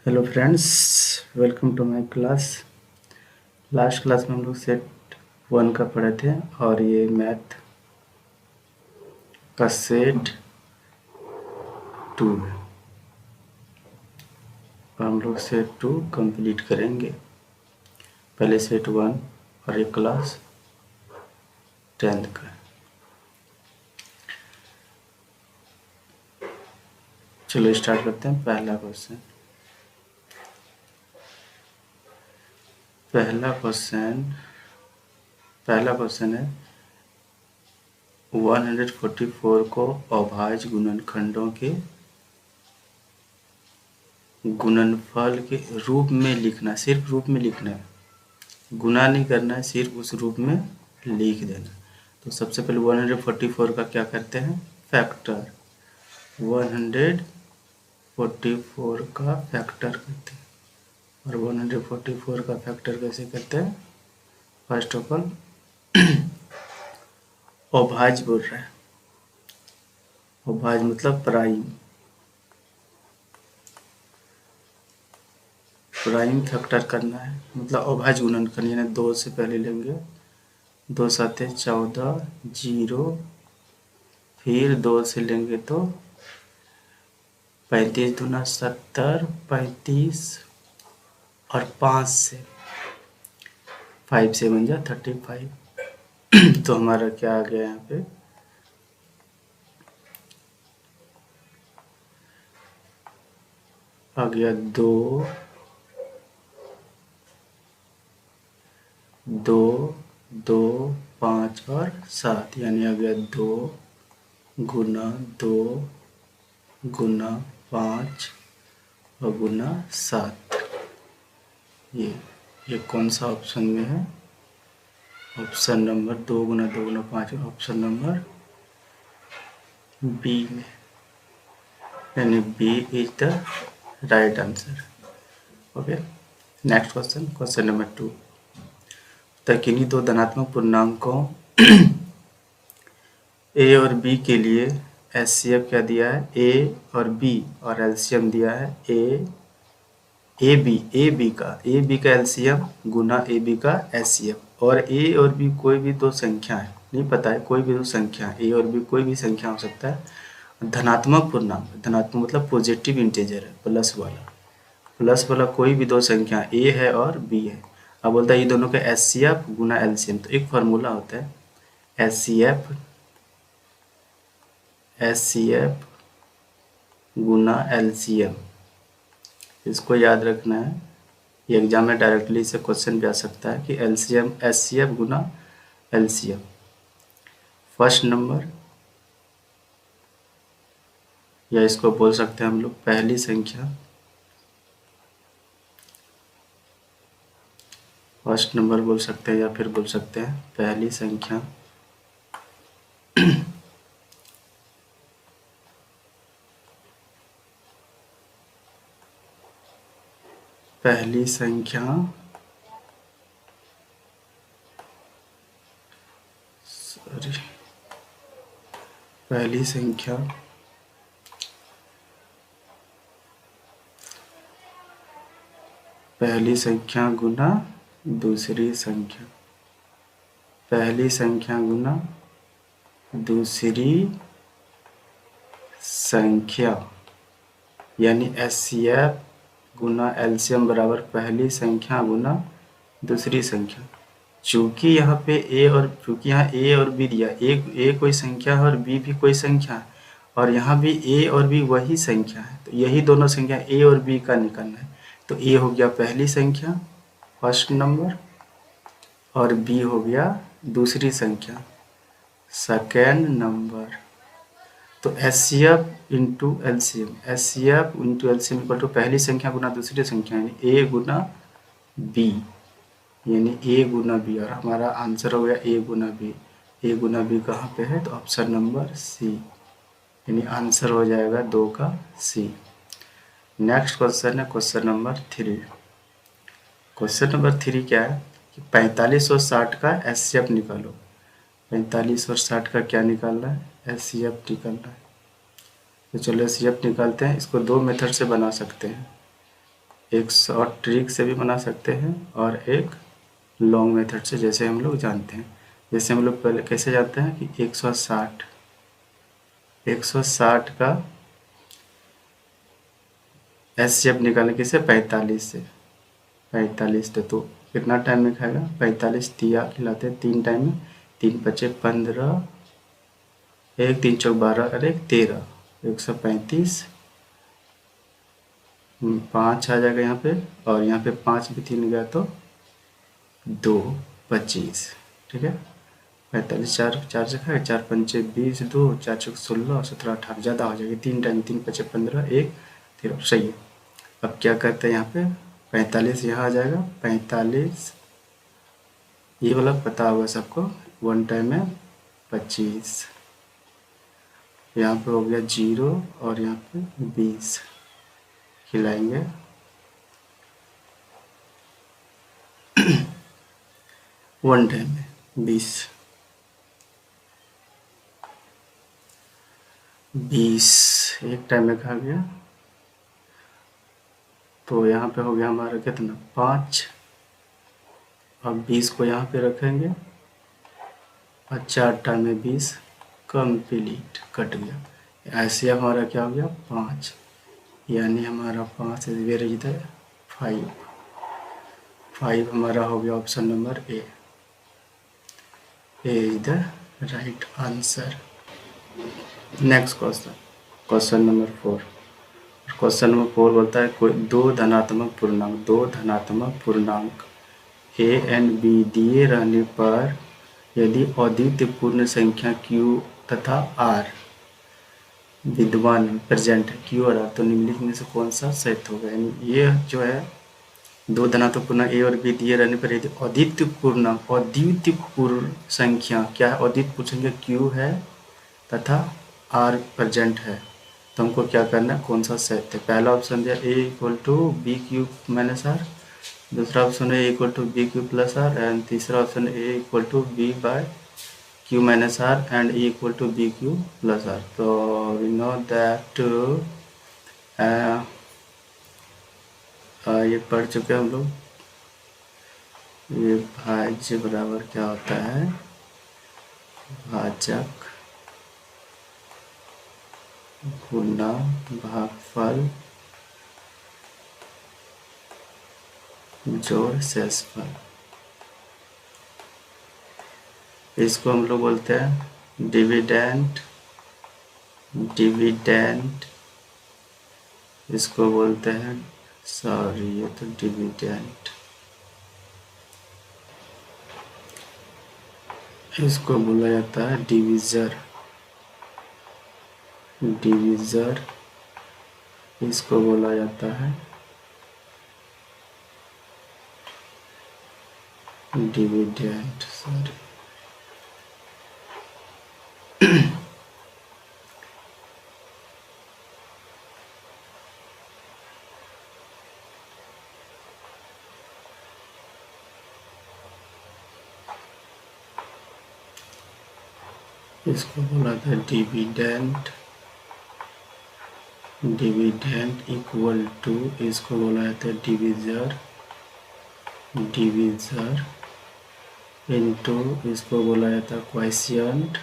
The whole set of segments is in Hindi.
Hello friends, welcome to my class. Last class में हम लोग सेट 1 का पढ़े थे और ये मैथ का सेट 2 है। हम लोग सेट 2 कंप्लीट करेंगे। पहले सेट 1 और ये क्लास 10th का। चलो स्टार्ट करते हैं। पहला क्वेश्चन है 144 को अभाज्य गुणनखंडों के गुणनफल के रूप में लिखना। सिर्फ रूप में लिखना है, गुना नहीं करना है, सिर्फ उस रूप में लिख देना। तो सबसे पहले 144 का क्या करते हैं, फैक्टर। 144 का फैक्टर करते हैं। और 144 का फैक्टर कैसे करते हैं? फर्स्ट ऑफ ऑल अभाज्य बोल रहा है। अभाज्य मतलब प्राइम फैक्टर करना है, मतलब अभाज्य गुणनखंड, यानी 2 से पहले लेंगे। 2 साते 14, 0, फिर 2 से लेंगे तो 35 दूना 70, 35 और 5 से बन जाए 35। तो हमारा क्या आ गया यहाँ पे, आ गया 2, 2, 2, 5 और 7, यानी आ गया 2 गुना 2 गुना 5 और गुना 7। ये कौन सा ऑप्शन में है? ऑप्शन नंबर 2 गुना 2 गुना 5, ऑप्शन नंबर बी में, यानी B is the right answer. Okay, next question number 2। किन्हीं दो धनात्मक पूर्णांकों ए और बी के लिए एचसीएफ क्या दिया है, ए और बी, और एलसीएम दिया है ए बी का एलसीएम गुना ए बी का एचसीएफ। और ए और बी कोई भी दो संख्या है, नहीं पता है, कोई भी दो संख्या, ए और बी कोई भी संख्या हो सकता है। धनात्मक पूर्णांक, धनात्मक मतलब पॉजिटिव इंटीजर है, प्लस वाला कोई भी दो संख्या ए है और बी है। अब बोलता है ये दोनों का एचसीएफ गुना एलसीएम। तो एक फार्मूला होता है एचसीएफ गुना एलसीएम, इसको याद रखना है। ये एग्जाम में डायरेक्टली से क्वेश्चन भी आ सकता है कि एलसीएम एचसीएफ गुना एलसीएम। फर्स्ट नंबर, या इसको बोल सकते हैं हम लोग पहली संख्या, फर्स्ट नंबर बोल सकते हैं, या फिर बोल सकते हैं पहली संख्या पहली संख्या गुना दूसरी संख्या, पहली संख्या गुना दूसरी संख्या, यानी एचसीएफ गुना एलसीएम बराबर पहली संख्या गुना दूसरी संख्या। चूंकि यहाँ पे चूंकि यहाँ ए और बी दिया, ए कोई संख्या है और बी भी कोई संख्या है, और यहाँ भी ए और बी वही संख्या है, तो यही दोनों संख्या ए और बी का निकालना है। तो ए हो गया पहली संख्या फर्स्ट नंबर, और बी हो गया दूसरी संख्या सेकेंड नंबर। तो HCF into LCM equal to पहली संख्या गुना दूसरी संख्या, यानी ए गुना बी, और हमारा आंसर हो गया ए गुना बी कहाँ पे है? तो ऑप्शन नंबर सी, यानी आंसर हो जाएगा 2 का सी। नेक्स्ट क्वेश्चन है क्वेश्चन नंबर 3। क्वेश्चन नंबर 3 क्या है कि 45 और 60 का एचसीएफ निकालो। 45 और 60 का क्या निकालना है? एचसीएफ निकालना है। तो चलो एचसीएफ निकालते हैं। इसको 2 मेथड से बना सकते हैं। एक शॉर्ट ट्रिक से भी बना सकते हैं और एक लॉन्ग मेथड से, जैसे हम लोग जानते हैं। जैसे हम लोग पहले कैसे जानते हैं कि 160 का एचसीएफ निकालने किसे 45 से 45 तो कितना टाइम में खाएगा 45 दिया खिलाते हैं 3 टाइम में 3 बचे 15 1 3 चौक 12 और 1 13 135 5 आ जाएगा यहाँ पे और यहाँ पे 5 भी 3 गया तो 2 25 ठीक है 45 4 से खाए 4 पंचे 20 2 4 चौक 16 17 18 ज़्यादा हो जाएगी 3 टाइम 3 बचे 15 1 13 सही है। अब क्या करते हैं यहाँ पे 45 यहाँ आ जाएगा 45 ये वाला पता होगा सबको 1 टाइम में 25 यहाँ पे हो गया 0 और यहाँ पे 20 खिलाएंगे 1 टाइम में 20 एक टाइम में खा गया तो यहाँ पे हो गया हमारा कितना 5। अब 20 को यहाँ पे रखेंगे और 4 टाइम में 20 कंप्लीट कट गया। ऐसे हमारा क्या हो गया 5 यानी हमारा 5 इज वेरी इधर 5 हमारा हो गया option number A is the right answer. Next question number 4। Question number 4 बोलता है कोई दो धनात्मक पूर्णांक ए एंड बी दिए रहने पर यदि अद्वितीय पूर्ण संख्या q तथा r विद्यमान प्रेजेंट है q और r तो निम्नलिखित में से कौन सा सत्य होगा। यानी ये जो है दो धनात्मक पूर्णांक ए और बी दिए रहने पर यदि अद्वितीय पूर्ण संख्या क्या है अद्वितीय पूर्ण संख्या q है तथा r प्रेजेंट है तो हमको क्या करना है कौन सा सत्य। पहला ऑप्शन दिया a equal to B Q minus R, दूसरा ऑप्शन है a equal to B Q plus R and तीसरा ऑप्शन है a equal to B by Q minus R and e equal to B Q plus R. तो वी नो दैट ये पढ़ चुके हम लोग ये भाज्य बराबर क्या होता है भाजक गुना भागफल जोड़ शेषफल। इसको हम लोग बोलते हैं डिविडेंड इसको बोलते हैं सॉरी ये तो डिविडेंड इसको बोला जाता है डिविजर इसको बोला जाता है डिविडेंड सॉरी। इसको बोला था डिविडेंड इक्वल टू इसको बोला जाता है डिविजर इनटू इसको बोला जाता है क्वोशिएंट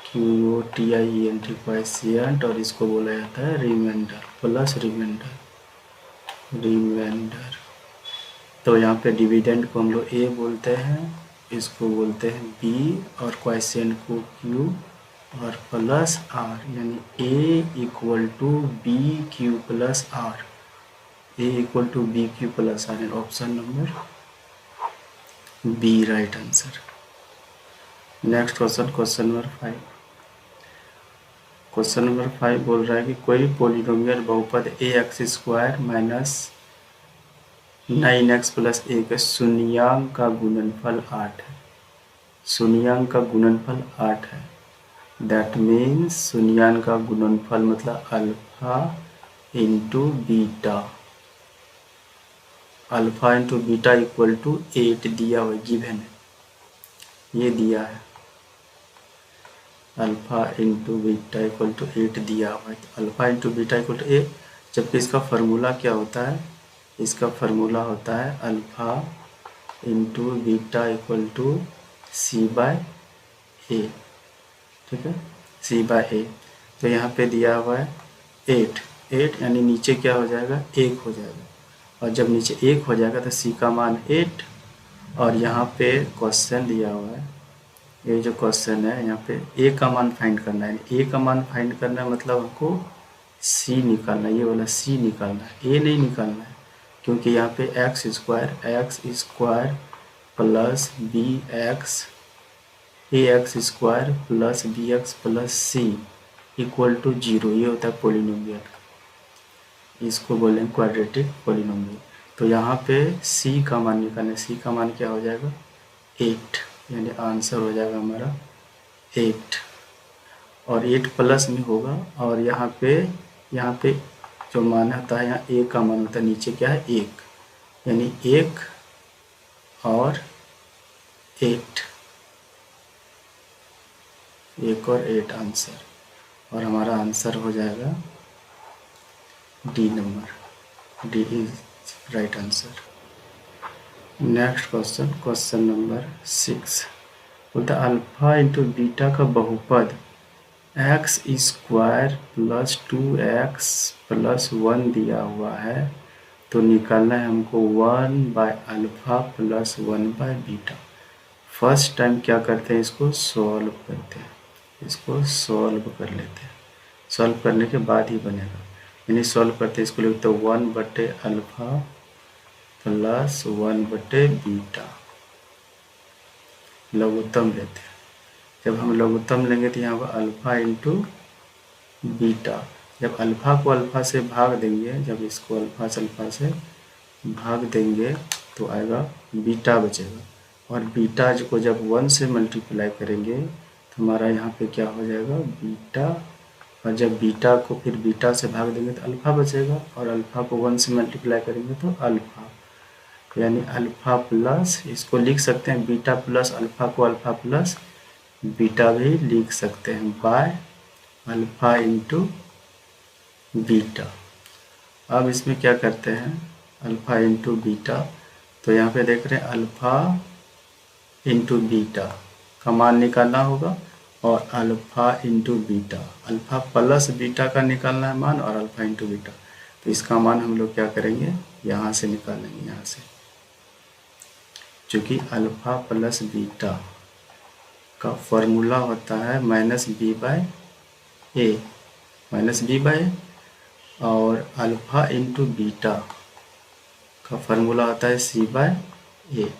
QOTIENT क्वोशिएंट और इसको बोला जाता है रिमाइंडर प्लस रिमाइंडर। तो यहाँ पे डिविडेंड को हम लोग A बोलते हैं इसको बोलते हैं B और क्वोशिएंट को Q और प्लस R यानी A equal to B Q plus R option number B right answer. Next question number 5। Question number 5 बोल रहा है कि कोई पॉलिनोमियल बहुपद ax square minus 9x plus 1 शून्यांक का गुणनफल 8 है। शून्यांक का गुणनफल 8 है दैट मीन्स शून्यांक का गुणनफल मतलब alpha into beta equal to 8 दिया हुआ गिवन है ये दिया है alpha into beta equal to 8 दिया हुआ है alpha into beta equal to 8 जबकि इसका फार्मूला क्या होता है इसका फार्मूला होता है alpha into beta equal to C by A, ठीक है, सी बाय ए। तो यहाँ पे दिया हुआ है 8 यानी नीचे क्या हो जाएगा, 1 हो जाएगा, और जब नीचे 1 हो जाएगा तो सी का मान 8। और यहाँ पे क्वेश्चन दिया हुआ है, ये जो क्वेश्चन है यहाँ पे ए का मान फाइंड करना है। ए का मान फाइंड करना है मतलब हमको सी निकालना है, ये वाला सी निकालना है, ए नहीं निकालना है, क्योंकि यहाँ पे X square plus B X A X square plus B X plus C equal to 0, ये होता है पोलिनोमियल, इसको बोलेंगे क्वाड्रेटिक पोलिनोमियल। तो यहाँ पे सी का मान निकालना है, सी का मान क्या हो जाएगा 8, यानी आंसर हो जाएगा हमारा 8, और 8 प्लस में होगा, और यहाँ पे जो मान होता है यहाँ ए का मान होता है, नीचे क्या है 1, यानी 1 और 8, 1 और 8 आंसर, और हमारा आंसर हो जाएगा D number, D is right answer. Next question number 6 बोलता है अल्फा इंटू बीटा का बहुपद x square plus 2x plus 1 दिया हुआ है, तो निकालना है हमको 1 bye alpha plus 1 by beta. First time क्या करते हैं, इसको सॉल्व करते हैं, इसको सॉल्व कर लेते हैं, सॉल्व करने के बाद ही बनेगा, यानी सॉल्व करते हैं इसको लिखते हैं 1 बटे अल्फ़ा प्लस 1 बटे बीटा, लघुत्तम लेते हैं। जब हम लघुत्तम लेंगे तो यहाँ पर अल्फ़ा इंटू बीटा, जब अल्फ़ा को अल्फ़ा से भाग देंगे, जब इसको अल्फ़ा से भाग देंगे तो आएगा बीटा बचेगा, और बीटा को जब 1 से मल्टीप्लाई करेंगे तो हमारा यहाँ पे क्या हो जाएगा बीटा, और जब बीटा को फिर बीटा से भाग देंगे तो अल्फ़ा बचेगा, और अल्फ़ा को 1 से मल्टीप्लाई करेंगे तो अल्फ़ा, यानी अल्फ़ा प्लस, इसको लिख सकते हैं बीटा प्लस अल्फ़ा को अल्फ़ा प्लस बीटा भी लिख सकते हैं, बाय अल्फ़ा इंटू बीटा। अब इसमें क्या करते हैं अल्फ़ा इंटू बीटा, तो यहाँ पे देख रहे हैं अल्फ़ा इंटू बीटा का मान निकालना होगा, और alpha into beta, alpha plus beta का निकालना है मान, और अल्फ़ा इंटू बीटा, तो इसका मान हम लोग क्या करेंगे यहाँ से निकालेंगे, यहाँ से, चूँकि अल्फ़ा प्लस बीटा का फॉर्मूला होता है माइनस बी बाय ए, और अल्फ़ा इंटू बीटा का फॉर्मूला होता है सी बाय ए।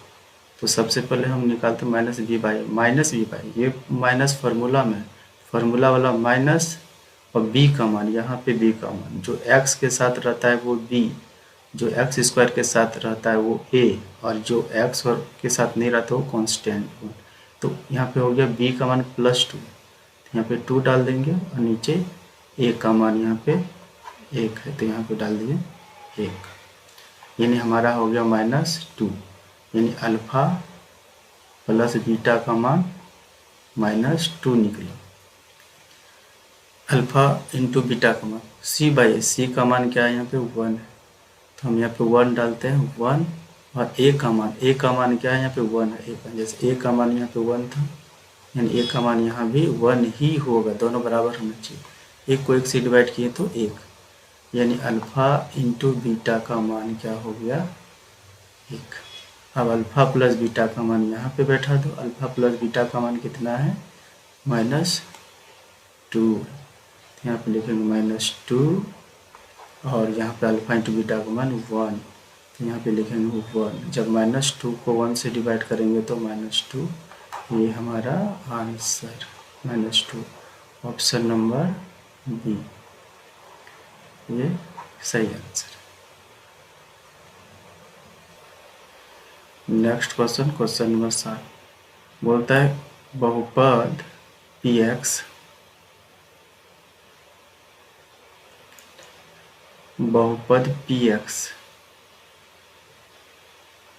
तो सबसे पहले हम निकालते हैं माइनस बी बाय, ये माइनस फार्मूला में, फार्मूला वाला माइनस, और बी का मान, यहाँ पे बी का मान जो एक्स के साथ रहता है वो बी, जो एक्स स्क्वायर के साथ रहता है वो ए, और जो एक्स और के साथ नहीं रहता वो कांस्टेंट। तो यहाँ पे हो गया b का मान +2, तो यहाँ पे 2 डाल देंगे, और नीचे a का मान यहाँ पे 1 है, तो यहाँ पे डाल दिए 1, यानी हमारा हो गया -2, यानी अल्फ़ा प्लस बीटा का मान -2 निकला। अल्फ़ा इंटू बीटा का मान c बाई ए, सी का मान क्या है यहाँ पे 1 है, तो हम यहाँ पे 1 डालते हैं 1, और a का मान क्या है यहाँ पे 1 है, जैसे a का मान यहाँ पे 1 था, यानी a का मान यहाँ भी 1 ही होगा, दोनों बराबर होना चाहिए, एक को एक से डिवाइड किए तो 1, यानी अल्फ़ा इंटू बीटा का मान क्या हो गया 1। अब अल्फ़ा प्लस बीटा का मान यहाँ पे बैठा दो, अल्फ़ा प्लस बीटा का मान कितना है -2, यहाँ पे लिखेंगे -2, और यहाँ पे अल्फ़ा इंटू बीटा का मान 1, तो यहाँ पे लिखेंगे 1, जब -2 को 1 से डिवाइड करेंगे तो -2, ये हमारा आंसर -2, ऑप्शन नंबर बी, ये सही आंसर। नेक्स्ट क्वेश्चन नंबर 7 बोलता है बहुपद px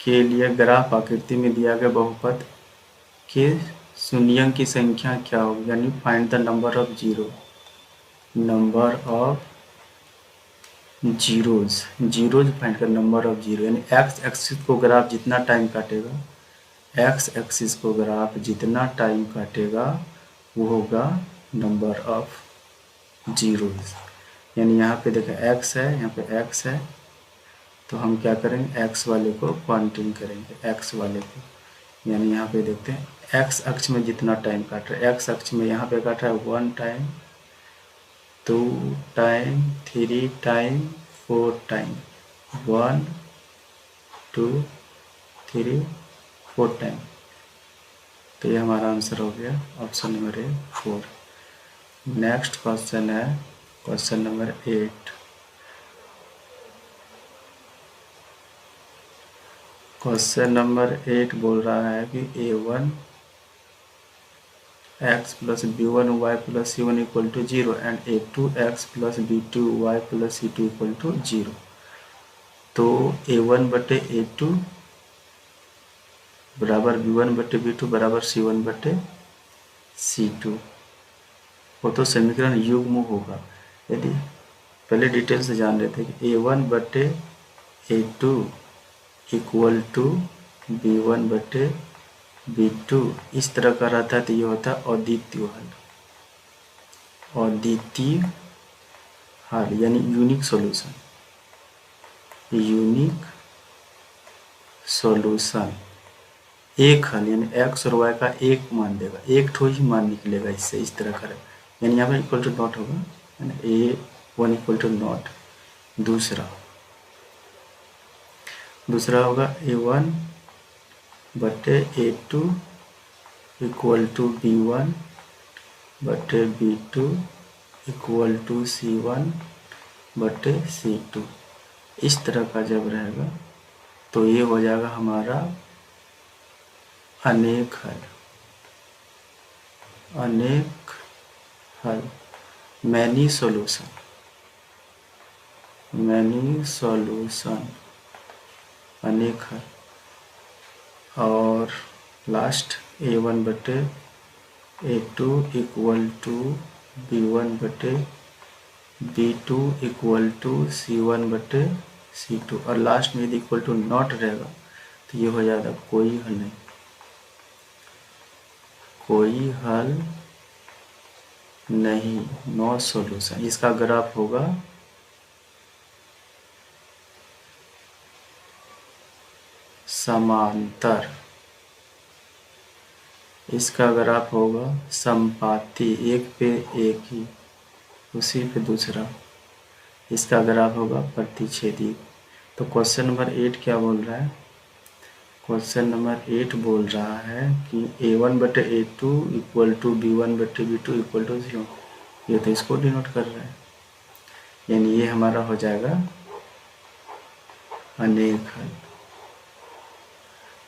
के लिए ग्राफ आकृति में दिया गया बहुपद के शून्यों की संख्या क्या होगी, यानी find the number of zeros zeros find कर, नंबर ऑफ जीरो, यानी एक्स एक्सिस को ग्राफ जितना टाइम काटेगा, एक्स एक्सिस को ग्राफ जितना टाइम काटेगा वो होगा नंबर ऑफ जीरोज। यानी यहाँ पे देखा एक्स है, यहाँ पे एक्स है, तो हम क्या करेंगे, एक्स वाले को काउंटिंग करेंगे, एक्स वाले को। यानी यहाँ पे देखते हैं एक्स अक्ष में जितना टाइम काट रहा है, एक्स अक्ष में यहाँ पे काट रहा है 1 time, 2 time, 3 time, 4 time, 1 2 3 4 time. तो ये हमारा आंसर हो गया option number A 4। Next question है क्वेश्चन नंबर 8। क्वेश्चन नंबर 8 बोल रहा है कि a1 x plus b1 y plus c1 equal to 0 and a2 x plus b2 y plus c2 equal to 0। तो a1 बटे a2 बराबर b1 बटे b2 बराबर c1 बटे c2, वो तो समीकरण युग्म होगा। यदि पहले डिटेल से जान लेते हैं कि a1 बटे a2 इक्वल टू b1 बटे b2 इस तरह का रहता है तो ये होता है अद्वितीय हल, अद्वितीय हल यानी यूनिक सॉल्यूशन, यूनिक सॉल्यूशन। एक हल यानी एक्स और वाई का एक मान देगा, एक ठो ही मान निकलेगा इससे, इस तरह का यानी यहाँ पर इक्वल टू नॉट होगा, यानी a1 इक्वल टू नॉट। दूसरा होगा a1 बटे a2 इक्वल टू b1 बटे b2 इक्वल टू c1 बटे c2। इस तरह का जब रहेगा तो ये हो जाएगा हमारा अनेक हल, अनेक हल, मैनी सॉल्यूशन, मैनी सॉल्यूशन, अनेक हल। और लास्ट a1 बटे a2 इक्वल टू b1 बटे b2 इक्वल टू c1 बटे c2। और लास्ट में यदि इक्वल टू नॉट रहेगा तो ये हो जाएगा कोई हल नहीं, कोई हल नहीं, नो सॉल्यूशन। इसका ग्राफ होगा समांतर, इसका ग्राफ होगा संपाती, एक पे एक ही उसी पे दूसरा, इसका ग्राफ होगा प्रतिच्छेदी। तो क्वेश्चन नंबर 8 क्या बोल रहा है, क्वेश्चन नंबर 8 बोल रहा है कि a1 बटे a2 इक्वल टू b1 बटे b2 इक्वल टू 0। ये तो इसको डिनोट कर रहा है, यानी ये हमारा हो जाएगा अनेक हल।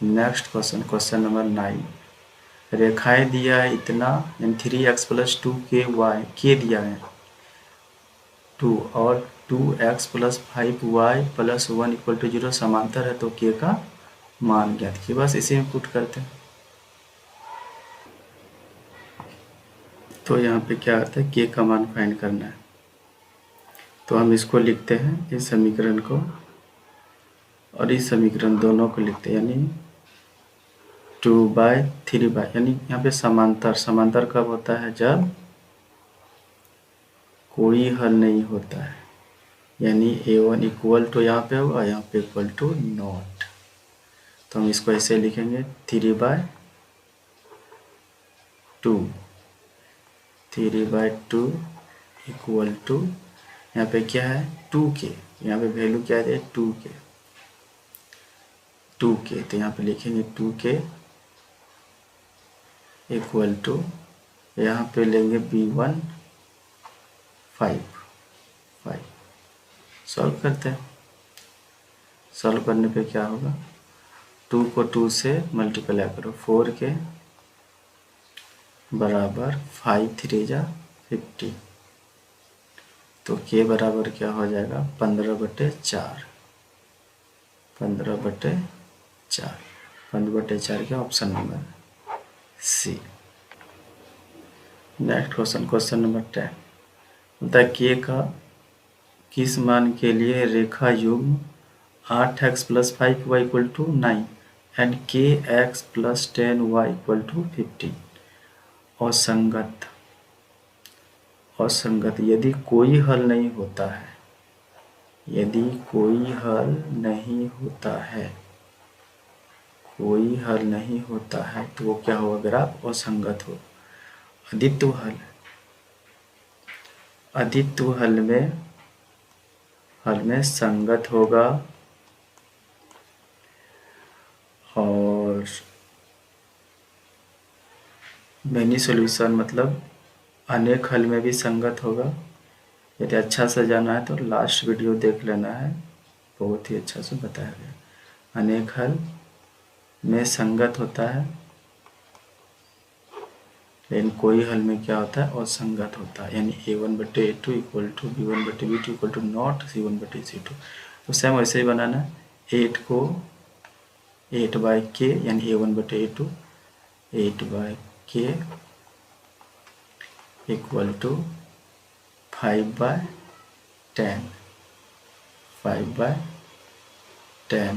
Next question, question number 9। रेखाएं दिया है इतना, यानी 3x प्लस 2ky के दिया है 2 और 2x plus 5y plus 1 equal to 0 समांतर है, तो k का मान ज्ञात किया। बस इसी में पुट करते हैं। तो यहाँ पे क्या आता है, k का मान फाइंड करना है। तो हम इसको लिखते हैं, इस समीकरण को और इस समीकरण दोनों को लिखते हैं, यानी 2/3 यानी यहाँ पे समांतर, समांतर कब होता है, जब कोई हल नहीं होता है, यानी a1 इक्वल टू यहाँ पे होगा, यहाँ पे इक्वल टू नॉट। तो हम इसको ऐसे लिखेंगे 3/2, 3/2 इक्वल टू, यहाँ पे क्या है 2k, यहाँ पे वैल्यू क्या है 2k, तो यहाँ पे लिखेंगे 2k इक्वल टू, यहाँ पे लेंगे b1 5। सॉल्व करते हैं। सॉल्व करने पे क्या होगा, 2 को 2 से मल्टीप्लाई करो, 4k बराबर 5 3 जा 50, तो k बराबर क्या हो जाएगा 15/4, 15/4, 15/4 का option number C. Next question, question number 10 होता है k का किस मान के लिए रेखा युग्म 8x + 5y = 9 and kx + 10y = 15 असंगत। असंगत यदि कोई हल नहीं होता है, यदि कोई हल नहीं होता है, कोई हल नहीं होता है तो वो क्या होगा? ग्राफ असंगत हो। अधित्व हल, अधित्व हल में संगत होगा और मैनी सॉल्यूशन मतलब अनेक हल में भी संगत होगा। यदि अच्छा से जाना है तो लास्ट वीडियो देख लेना है, बहुत ही अच्छा से बताया गया। अनेक हल में संगत होता है, लेकिन कोई हल में क्या होता है? असंगत होता है। यानी a1/a2 = b1/b2 = नॉट c1/c2। तो सेम वैसे ही बनाना है। 8 को 8/k यानी a1/a2 8/k = 5/10 5/10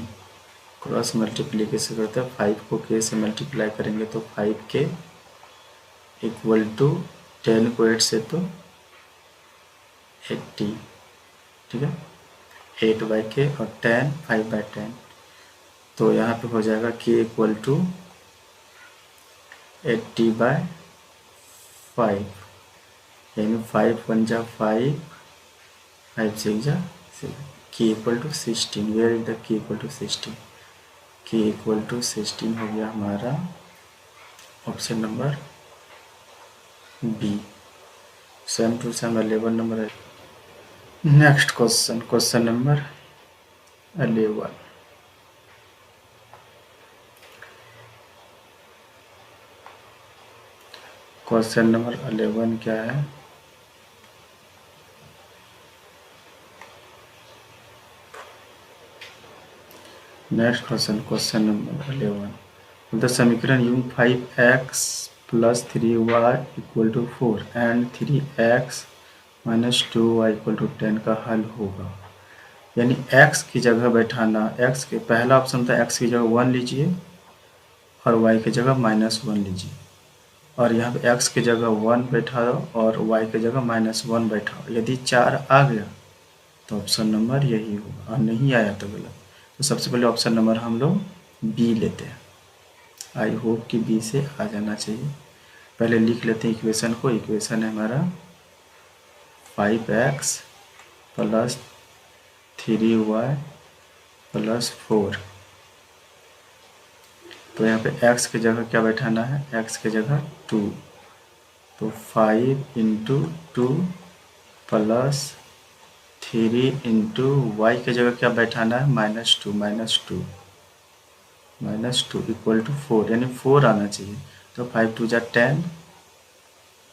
क्रॉस मल्टीप्लीकेशन करते हैं। 5 को k से मल्टीप्लाई करेंगे तो 5k = 10 को 8 से तो 80, ठीक है। 8/k और 10 5/10, तो यहाँ पे हो जाएगा k = 80/5 यानी 5 × 5 5 6 k = 16। Where is the k = 16? k = 16 हो गया हमारा option number B. Same to same 11 number है। Next question, question number 11। Question number 11 क्या है? Next question, question number 11। The समीकरण युग्म 5x + 3y = 4 and 3x - 2y = 10 का हल होगा। यानी x की जगह बैठाना, x के पहला ऑप्शन था x की जगह 1 लीजिए और y की जगह -1 लीजिए, और यहाँ पे x की जगह 1 बैठाओ और y की जगह -1 बैठाओ। यदि 4 आ गया तो ऑप्शन नंबर यही होगा, और नहीं आया तो गलत। तो सबसे पहले ऑप्शन नंबर हम लोग बी लेते हैं। आई होप कि बी से आ जाना चाहिए। पहले लिख लेते हैं इक्वेशन को। इक्वेशन है हमारा 5x + 3y + 4। तो यहाँ पे x की जगह क्या बैठाना है? x की जगह 2, तो 5 × 2 + 3 × y की जगह क्या बैठाना है? -2 = 4, यानी 4 आना चाहिए। तो 5 × 2 = 10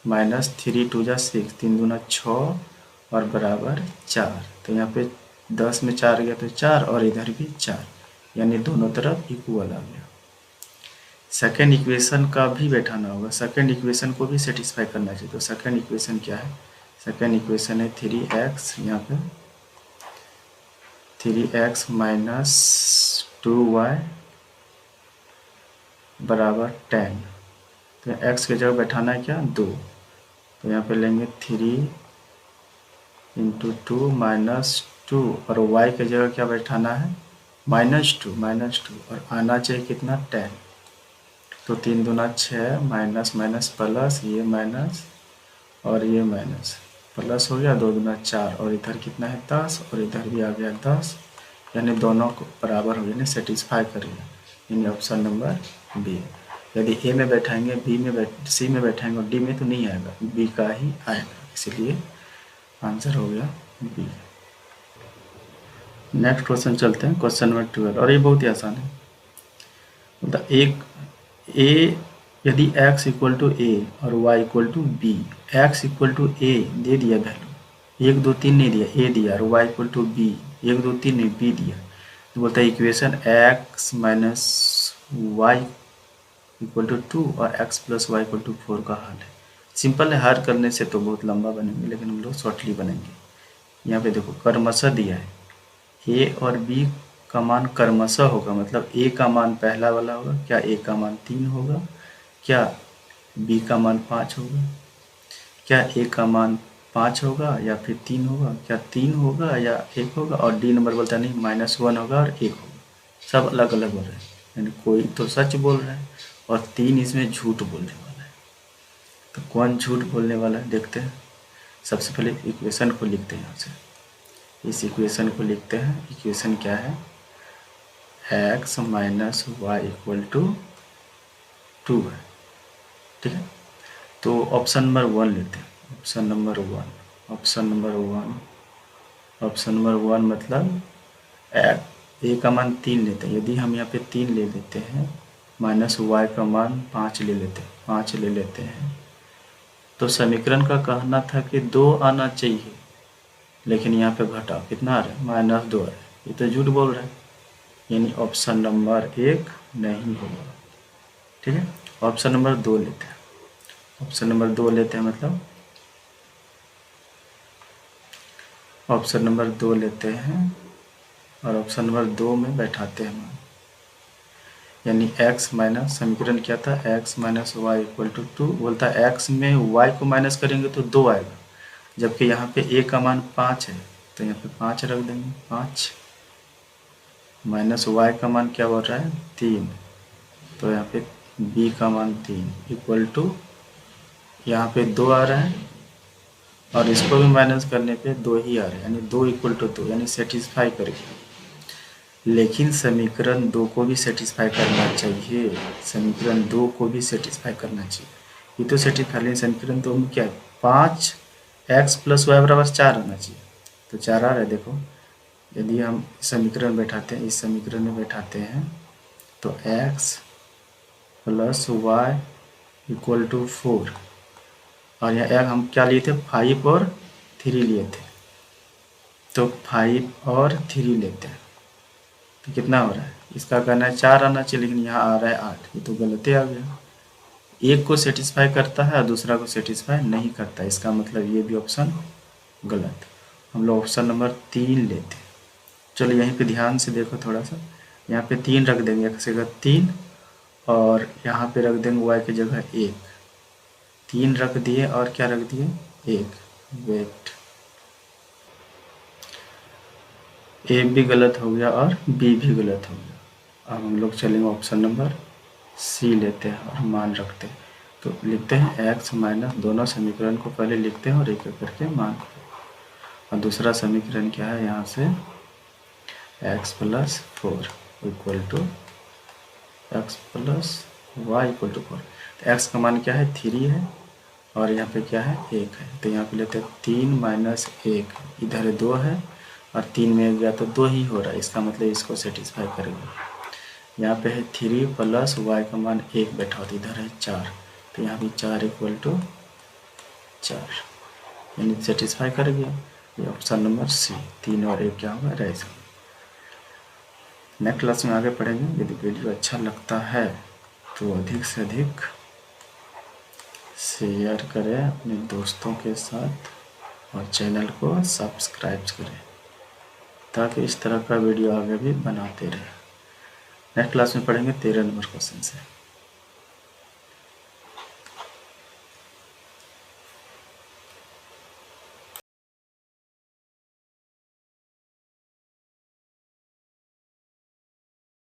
-3 × 2 = 6, 3 दूना 6 और बराबर 4। तो यहाँ पे 10 में 4 गया तो 4 और इधर भी 4, यानी दोनों तरफ इक्वल आ गया। सेकेंड इक्वेशन का भी बैठाना होगा, सेकेंड इक्वेशन को भी सेटिस्फाई करना चाहिए। तो सेकेंड इक्वेशन क्या है? सेकेंड इक्वेशन है 3x, यहाँ पे 3x - 2y = 10। तो x की जगह बैठाना है क्या? 2, तो यहाँ पे लेंगे 3 × 2 - 2 और y की जगह क्या बैठाना है? -2 और आना चाहिए कितना? 10। तो 3 दूना 6 माइनस माइनस प्लस, ये माइनस और ये माइनस, प्लस हो गया 2 दूना 4 और इधर कितना है? 10 और इधर भी आ गया 10, यानी दोनों को बराबर हो गया, सेटिस्फाई कर गया। यानी ऑप्शन नंबर बी। यदि ए में बैठाएंगे, बी में सी में बैठाएंगे और डी में तो नहीं आएगा, बी का ही आएगा, इसलिए आंसर हो गया बी। नेक्स्ट क्वेश्चन चलते हैं, क्वेश्चन नंबर 12, और ये बहुत ही आसान है। मतलब एक ए, यदि x = a और y = b, x = a दे दिया वैल्यू, 1 2 3 नहीं दिया, a दिया, और y = b, 1 2 3 नहीं, b दिया, तो बोलता है इक्वेशन x - y = 2 और x + y = 4 का हल है। सिंपल है, हल करने से तो बहुत लंबा बनेंगे, लेकिन हम लोग शॉर्टली बनेंगे। यहाँ पे देखो क्रमशः दिया है, ए और बी का मान क्रमशः होगा, मतलब ए का मान पहला वाला होगा, क्या ए का मान 3 होगा, क्या बी का मान 5 होगा, क्या ए का मान 5 होगा या फिर 3 होगा, क्या 3 होगा या 1 होगा, और डी नंबर बोलता नहीं -1 होगा और 1 होगा। सब अलग अलग बोल रहे हैं, यानी कोई तो सच बोल रहा है और 3 इसमें झूठ बोलने वाला है। तो कौन झूठ बोलने वाला है देखते हैं। सबसे पहले इक्वेशन को लिखते हैं यहाँ से, इस इक्वेशन को लिखते हैं। इक्वेशन क्या है, x - y = 2 है, ठीक है। तो ऑप्शन नंबर 1 लेते हैं, ऑप्शन नंबर 1, ऑप्शन नंबर 1 मतलब ए का मान 3 लेते हैं। यदि हम यहाँ पे 3 ले लेते हैं, माइनस y का मान 5 ले लेते हैं, तो समीकरण का कहना था कि 2 आना चाहिए, लेकिन यहाँ पे घटा कितना आ रहा है, -2 आ रहा है। ये तो झूठ बोल रहा है, यानी ऑप्शन नंबर 1 नहीं होगा, ठीक है। ऑप्शन नंबर 2 लेते हैं, ऑप्शन नंबर 2 लेते हैं, मतलब ऑप्शन नंबर 2 लेते हैं और ऑप्शन नंबर 2 में बैठाते हैं मान, यानी x माइनस, समीकरण क्या था, x - y = 2, बोलता है x में y को माइनस करेंगे तो 2 आएगा, जबकि यहाँ पे a का मान 5 है, तो यहाँ पे 5 रख देंगे, 5 माइनस y का मान क्या बोल रहा है, 3, तो यहाँ पे b का मान 3 इक्वल टू, यहाँ पे 2 आ रहा है और इसको भी माइनस करने पे 2 ही आ रहा है, यानी 2 = 2, यानी सेटिस्फाई कर गया। लेकिन समीकरण 2 को भी सेटिस्फाई करना चाहिए, समीकरण 2 को भी सेटिस्फाई करना चाहिए। ये तो सेटिस्फाई, लेकिन समीकरण 2 में क्या है, 5x + y = 4 आना चाहिए, तो 4 आ रहा है। देखो यदि हम समीकरण बैठाते हैं, इस समीकरण में बैठाते हैं, तो x + y = 4, और यहाँ हम क्या लिए थे, 5 और 3 लिए थे, तो 5 और 3 लेते हैं, तो कितना हो रहा है, इसका कहना है 4 आना चाहिए, लेकिन यहाँ आ रहा है 8, ये तो गलत आ गया। एक को सेटिस्फाई करता है और दूसरा को सेटिस्फाई नहीं करता, इसका मतलब ये भी ऑप्शन गलत। हम लोग ऑप्शन नंबर 3 लेते हैं। चलो यहीं पे ध्यान से देखो थोड़ा सा, यहाँ पे 3 रख देंगे, x की जगह 3, और यहाँ पे रख देंगे y की जगह 1, 3 रख दिए और क्या रख दिए, 1, वेट, ए भी गलत हो गया और बी भी गलत हो गया। अब हम लोग चलेंगे ऑप्शन नंबर सी लेते हैं और मान रखते हैं, तो लिखते हैं x माइनस, दोनों समीकरण को पहले लिखते हैं और एक एक करके मान, और दूसरा समीकरण क्या है, यहाँ से x + 4 equal to x + y = 4, तो x का मान क्या है, 3 है, और यहाँ पे क्या है, 1 है, तो यहाँ पे लेते हैं 3 - 1, इधर 2 है और 3 में गया तो 2 ही हो रहा है, इसका मतलब इसको सेटिस्फाई करेगा। यहाँ पे है 3 + y का मान 1 बैठा होता, इधर है 4, तो यहाँ भी 4 = 4, यानी सेटिस्फाई कर गया। ये ऑप्शन नंबर सी, 3 और 1 क्या होगा, रह जाएगा। नेक्स्ट क्लास में आगे पढ़ेंगे। यदि वीडियो अच्छा लगता है तो अधिक से अधिक शेयर करें अपने दोस्तों के साथ और चैनल को सब्सक्राइब करें, ताकि इस तरह का वीडियो आगे भी बनाते रहें। नेक्स्ट क्लास में पढ़ेंगे 13 नंबर क्वेश्चन से।